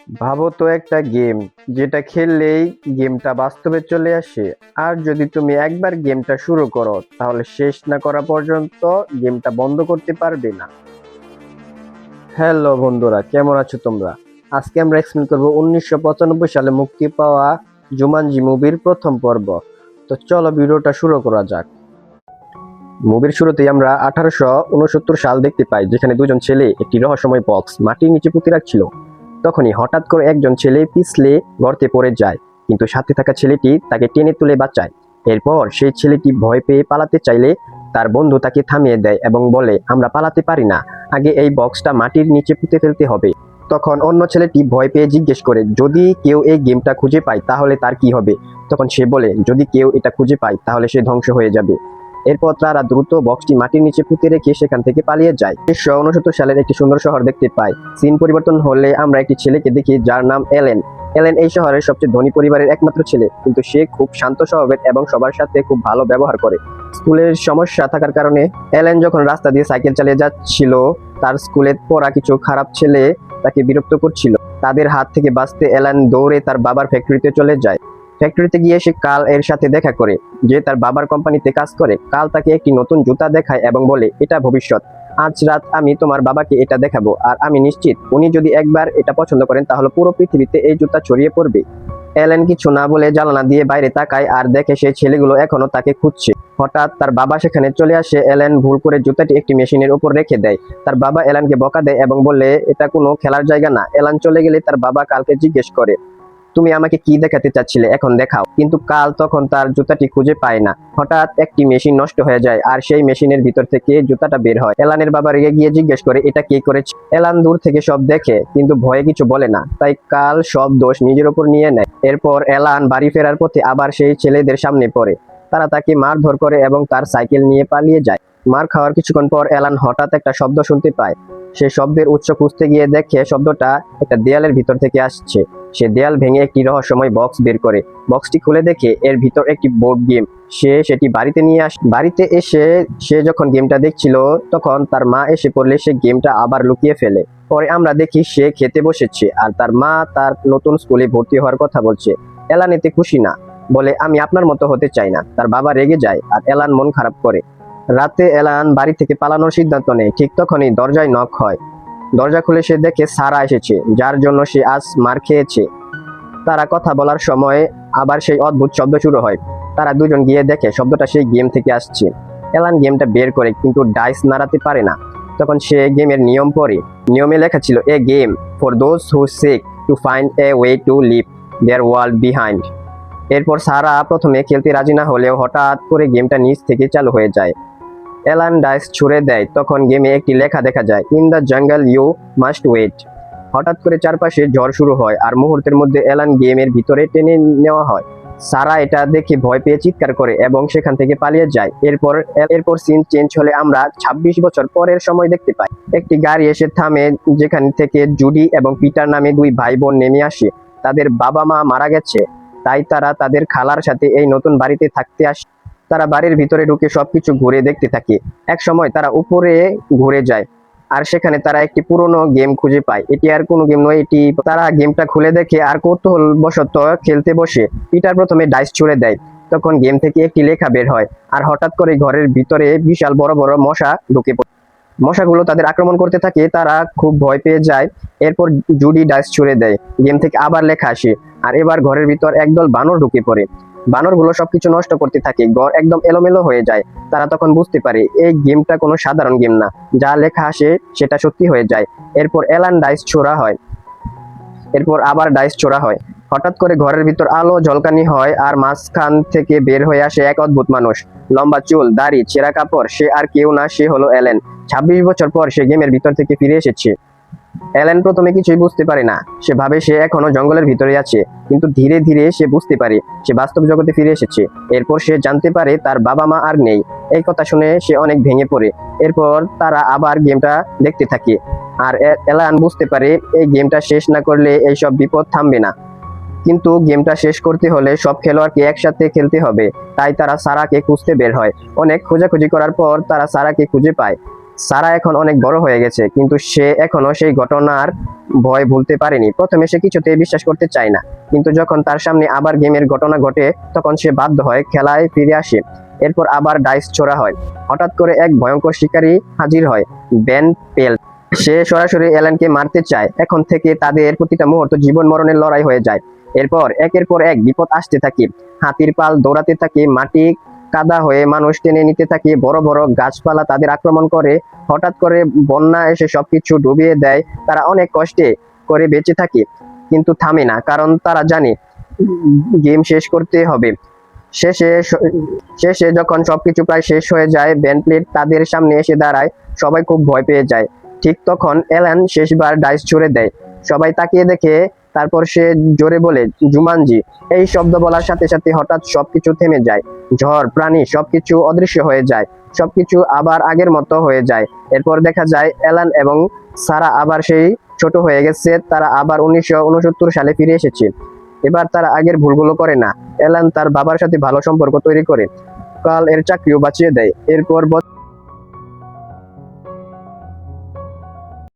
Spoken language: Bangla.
ভাবো তো একটা গেম যেটা খেললেই গেমটা বাস্তবে চলে আসে। আর যদি তুমি একবার গেমটা শুরু করো তাহলে শেষ না করা পর্যন্ত গেমটা বন্ধ করতে পারবে না। হ্যালো বন্ধুরা, কেমন আছো তোমরা? আজকে আমরা এক্সপ্লেন করবো 1995 সালে মুক্তি পাওয়া জুমানজি মুভির প্রথম পর্ব। তো চলো ভিডিওটা শুরু করা যাক। মুভির শুরুতেই আমরা 1869 সাল দেখতে পাই, যেখানে দুজন ছেলে একটি রহস্যময় বক্স মাটির নিচে পুঁতে রাখছিল। তখনই হঠাৎ করে একজন ছেলে পিছলে গর্তে পড়ে যায়, কিন্তু সাথে থাকা ছেলেটি তাকে টেনে তুলে বাঁচায়। এরপর সেই ছেলেটি ভয় পেয়ে পালাতে চাইলে তার বন্ধু তাকে থামিয়ে দেয় এবং বলে, আমরা পালাতে পারি না, আগে এই বক্সটা মাটির নিচে পুঁতে ফেলতে হবে। তখন অন্য ছেলেটি ভয় পেয়ে জিজ্ঞেস করে, যদি কেউ এই গেমটা খুঁজে পায় তাহলে তার কি হবে? তখন সে বলে, যদি কেউ এটা খুঁজে পায় তাহলে সে ধ্বংস হয়ে যাবে। এরপর তারা দ্রুত বক্সটি মাটির নিচে পুঁতে রেখে সেখান থেকে পালিয়ে যায়। 1969 সালের একটি সুন্দর শহর দেখতে পাই। সিন পরিবর্তন হলে আমরা একটি ছেলেকে দেখি যার নাম এলেন। এলেন এই শহরের সবচেয়ে ধনী পরিবারের একমাত্র ছেলে, কিন্তু সে খুব শান্ত স্বভাবের এবং সবার সাথে খুব ভালো ব্যবহার করে। স্কুলের সমস্যা থাকার কারণে এলেন যখন রাস্তা দিয়ে সাইকেল চালিয়ে যাচ্ছিল, তার স্কুলে পড়া কিছু খারাপ ছেলে তাকে বিরক্ত করছিল। তাদের হাত থেকে বাঁচতে এলেন দৌড়ে তার বাবার ফ্যাক্টরিতে চলে যায়। ফ্যাক্টরিতে গিয়ে সে কাল এর সাথে দেখা করে, যে তার বাবার কোম্পানিতে কাজ করে। কাল তাকে একটি নতুন জুতা দেখায় এবং বলে, এটা ভবিষ্যৎ। আজ রাত আমি তোমার বাবাকে এটা দেখাবো, আর আমি নিশ্চিত উনি যদি একবার এটা পছন্দ করেন তাহলে পুরো পৃথিবীতে এই জুতা ছড়িয়ে পড়বে। এলেন কিছু না বলে জানালা দিয়ে বাইরে তাকায় আর দেখে সেই ছেলেগুলো এখনো তাকে খুঁজছে। হঠাৎ তার বাবা সেখানে চলে আসে। এলেন ভুল করে জুতাটি একটি মেশিনের উপর রেখে দেয়। তার বাবা এলানকে বকা দেয় এবং বলে, এটা কোনো খেলার জায়গা না। এলান চলে গেলে তার বাবা কালকে জিজ্ঞেস করে, তুমি আমাকে কি দেখাতে চাচ্ছিলে, এখন দেখাও। কিন্তু কাল তখন তার জুতাটি খুঁজে পায় না। হঠাৎ একটি মেশিন নষ্ট হয়ে যায় আর সেই মেশিনের ভিতর থেকে জুতাটা বের হয়। এলানের বাবা রেগে গিয়ে জিজ্ঞেস করে, এটা কে করেছে? এলান দূর থেকে সব দেখে কিন্তু ভয়ে কিছু বলে না, তাই কাল সব দোষ নিজের উপর নিয়ে নেয়। এরপর এলান বাড়ি ফেরার পথে আবার সেই ছেলেদের সামনে পড়ে। তারা তাকে মারধর করে এবং তার সাইকেল নিয়ে পালিয়ে যায়। মার খাওয়ার কিছুক্ষণ পর এলান হঠাৎ একটা শব্দ শুনতে পায়। সে শব্দের উৎস খুঁজতে গিয়ে দেখে শব্দটা একটা দেয়ালের ভিতর থেকে আসছে। সে দেয়াল ভেঙে একটি রহস্যময় বক্স বের করে। বক্সটি খুলে দেখে এর ভিতর একটি বোর্ড গেম। সে সেটি বাড়িতে নিয়ে আসে। বাড়িতে এসে সে যখন গেমটা দেখছিল তখন তার মা এসে পড়লে সে গেমটা আবার লুকিয়ে ফেলে। পরে আমরা দেখি সে খেতে বসেছে আর তার মা তার নতুন স্কুলে ভর্তি হওয়ার কথা বলছে। এলান এতে খুশি না, বলে, আমি আপনার মতো হতে চাই না। তার বাবা রেগে যায় আর এলান মন খারাপ করে। রাতে এলান বাড়ি থেকে পালানোর সিদ্ধান্ত নেয়। ঠিক তখনই দরজায় নক হয়। দরজা খুলে সে দেখে সারা এসেছে, যার জন্য সে আজ মার খেয়েছে। তারা কথা বলার সময় আবার সেই অদ্ভুত শব্দ শুরু হয়। তারা দুজন গিয়ে দেখে শব্দটা সেই গেম থেকে আসছে। এলান গেমটা বের করে কিন্তু ডাইস নাড়াতে পারে না। তখন সে গেমের নিয়ম পড়ে। নিয়মে লেখা ছিল, a game for those who seek to find a way to leave their world behind. এরপর সারা প্রথমে খেলতে রাজি না হলেও হঠাৎ করে গেমটা নিচ থেকে চালু হয়ে যায়। এলান ডাইস ছুড়ে দেয়। তখন গেমে একটি লেখা দেখা যায়, in the jungle you must wait. হঠাৎ করে চারপাশে ঝড় শুরু হয় আর মুহূর্তের মধ্যে এলান গেমের ভিতরে টেনে নেওয়া হয়। সারা এটা দেখে ভয় পেয়ে চিৎকার করে এবং সেখান থেকে পালিয়ে যায়। এরপর সিন চেঞ্জ হলে আমরা 26 বছর পরের সময় দেখতে পাই। একটি গাড়ি এসে থামে, যেখান থেকে জুডি এবং পিটার নামে দুই ভাই বোন নেমে আসে। তাদের বাবা মা মারা গেছে, তাই তারা তাদের খালার সাথে এই নতুন বাড়িতে থাকতে আসে। তারা বাড়ির ভিতরে ঢুকে সবকিছু ঘুরে দেখতে থাকে। এক সময় তারা উপরে ঘুরে যায় আর সেখানে তারা একটি পুরনো গেম খুঁজে পায়। এটি আর কোনো গেম নয়, এটি। তারা গেমটা খুলে দেখে আর কৌতূহল বশত খেলতে বসে। পিটার প্রথমে ডাইস ছুড়ে দেয়। তখন গেম থেকে একটি লেখা বের হয় আর হঠাৎ করে ঘরের ভিতরে বিশাল বড় বড় মশা ঢুকে পড়ে। মশাগুলো তাদের আক্রমণ করতে থাকে। তারা খুব ভয় পেয়ে যায়। এরপর জুডি ডাইস ছুড়ে দেয়। গেম থেকে আবার লেখা আসে আর এবার ঘরের ভিতর একদল বানর ঢুকে পড়ে। বানরগুলো সবকিছু নষ্ট করতে থাকে। ঘর একদম এলোমেলো হয়ে যায়। তারা তখন বুঝতে পারে এই গেমটা কোনো সাধারণ গেম না, যা লেখা আসে সেটা সত্যি হয়ে যায়। এরপর এলান ডাইস ছোড়া হয়। এরপর আবার ডাইস ছোড়া হয়। হঠাৎ করে ঘরের ভিতর আলো ঝলকানি হয় আর মাঝখান থেকে বের হয়ে আসে এক অদ্ভুত মানুষ। লম্বা চুল, দাড়ি, ছেঁড়া কাপড়। সে আর কেউ না, সে হলো এলেন। 26 বছর পর সে গেমের ভিতর থেকে ফিরে এসেছে। এলেন প্রথমে কিছুই বুঝতে পারে না। সে ভাবে সে এখনো জঙ্গলের ভিতরে আছে, কিন্তু ধীরে ধীরে সে বুঝতে পারে সে বাস্তব জগতে ফিরে এসেছে। এরপর সে জানতে পারে তার বাবা মা আর নেই। এই কথা শুনে সে অনেক ভেঙে পড়ে। এরপর তারা আবার গেমটা দেখতে থাকে আর এলান বুঝতে পারে এই গেমটা শেষ না করলে এইসব বিপদ থামবে না। কিন্তু গেমটা শেষ করতে হলে সব খেলোয়াড়কে একসাথে খেলতে হবে। তাই তারা সারাকে খুঁজতে বের হয়। অনেক খোঁজাখুঁজি করার পর তারা সারাকে খুঁজে পায়। সারা এখন অনেক বড় হয়ে গেছে, কিন্তু সে এখনো সেই ঘটনার ভয় ভুলতে পারেনি। প্রথমে সে কিছুতেই বিশ্বাস করতে চায় না, কিন্তু যখন তার সামনে আবার গেমের ঘটনা ঘটে তখন সে বাধ্য হয় খেলায় ফিরে আসে। এরপর আবার ডাইস ছোড়া হয়। হঠাৎ করে এক ভয়ঙ্কর শিকারী হাজির হয়, বেন পেল। সে সরাসরি অ্যালানকে মারতে চায়। এখন থেকে তাদের প্রতিটা মুহূর্ত জীবন মরণের লড়াই হয়ে যায়। এরপর একের পর এক বিপদ আসতে থাকে। হাতির পাল দৌড়াতে থাকে, মাটি কাদা হয়ে মানুষ টেনে নিতে থাকে, বড় বড় গাছপালা তাদের আক্রমণ করে, হঠাৎ করে বন্যা এসে সবকিছু ডুবিয়ে দেয়। তারা অনেক কষ্টে করে বেঁচে থাকে, কিন্তু থামে না, কারণ তারা জানে গেম শেষ করতে হবে। শেষে শেষে যখন সবকিছু প্রায় শেষ হয়ে যায়, বেনপ্লেট তাদের সামনে এসে দাঁড়ায়। সবাই খুব ভয় পেয়ে যায়। ঠিক তখন অ্যালান শেষবার ডাইস ছুড়ে দেয়। সবাই তাকিয়ে দেখে, তারপর সে জোরে বলে জুমানজি। এই শব্দ বলার সাথে সাথে হঠাৎ সবকিছু থেমে যায়। ঝড়, প্রাণী সবকিছু অদৃশ্য হয়ে যায়। সবকিছু আবার আগের মতো হয়ে যায়। এরপর দেখা যায় অ্যালান এবং সারা আবার সেই ছোট হয়ে গেছে। তারা আবার 1969 সালে ফিরে এসেছে। এবার তারা আগের ভুলগুলো করে না। অ্যালান তার বাবার সাথে ভালো সম্পর্ক তৈরি করে, কাল এর চাকরিও বাঁচিয়ে দেয়। এরপর